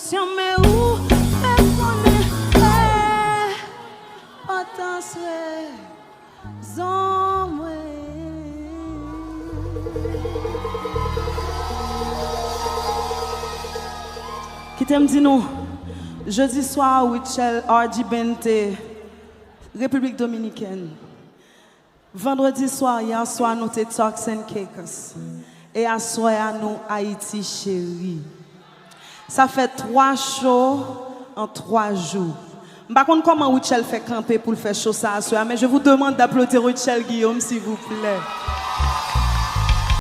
conscient, mais où est-ce qu'on est? Autant qui t'aime dit nous, jeudi soir, Wichel, RD Bente, République Dominicaine. Vendredi soir, hier soir, nous t'es Turks and Caicos. Et à soir, nous, Haïti chérie. Ça fait 3 shows en 3 jours. Je ne sais pas comment Wichel fait camper pour faire show ça à soir, mais je vous demande d'applaudir Wichel Guillaume, s'il vous plaît.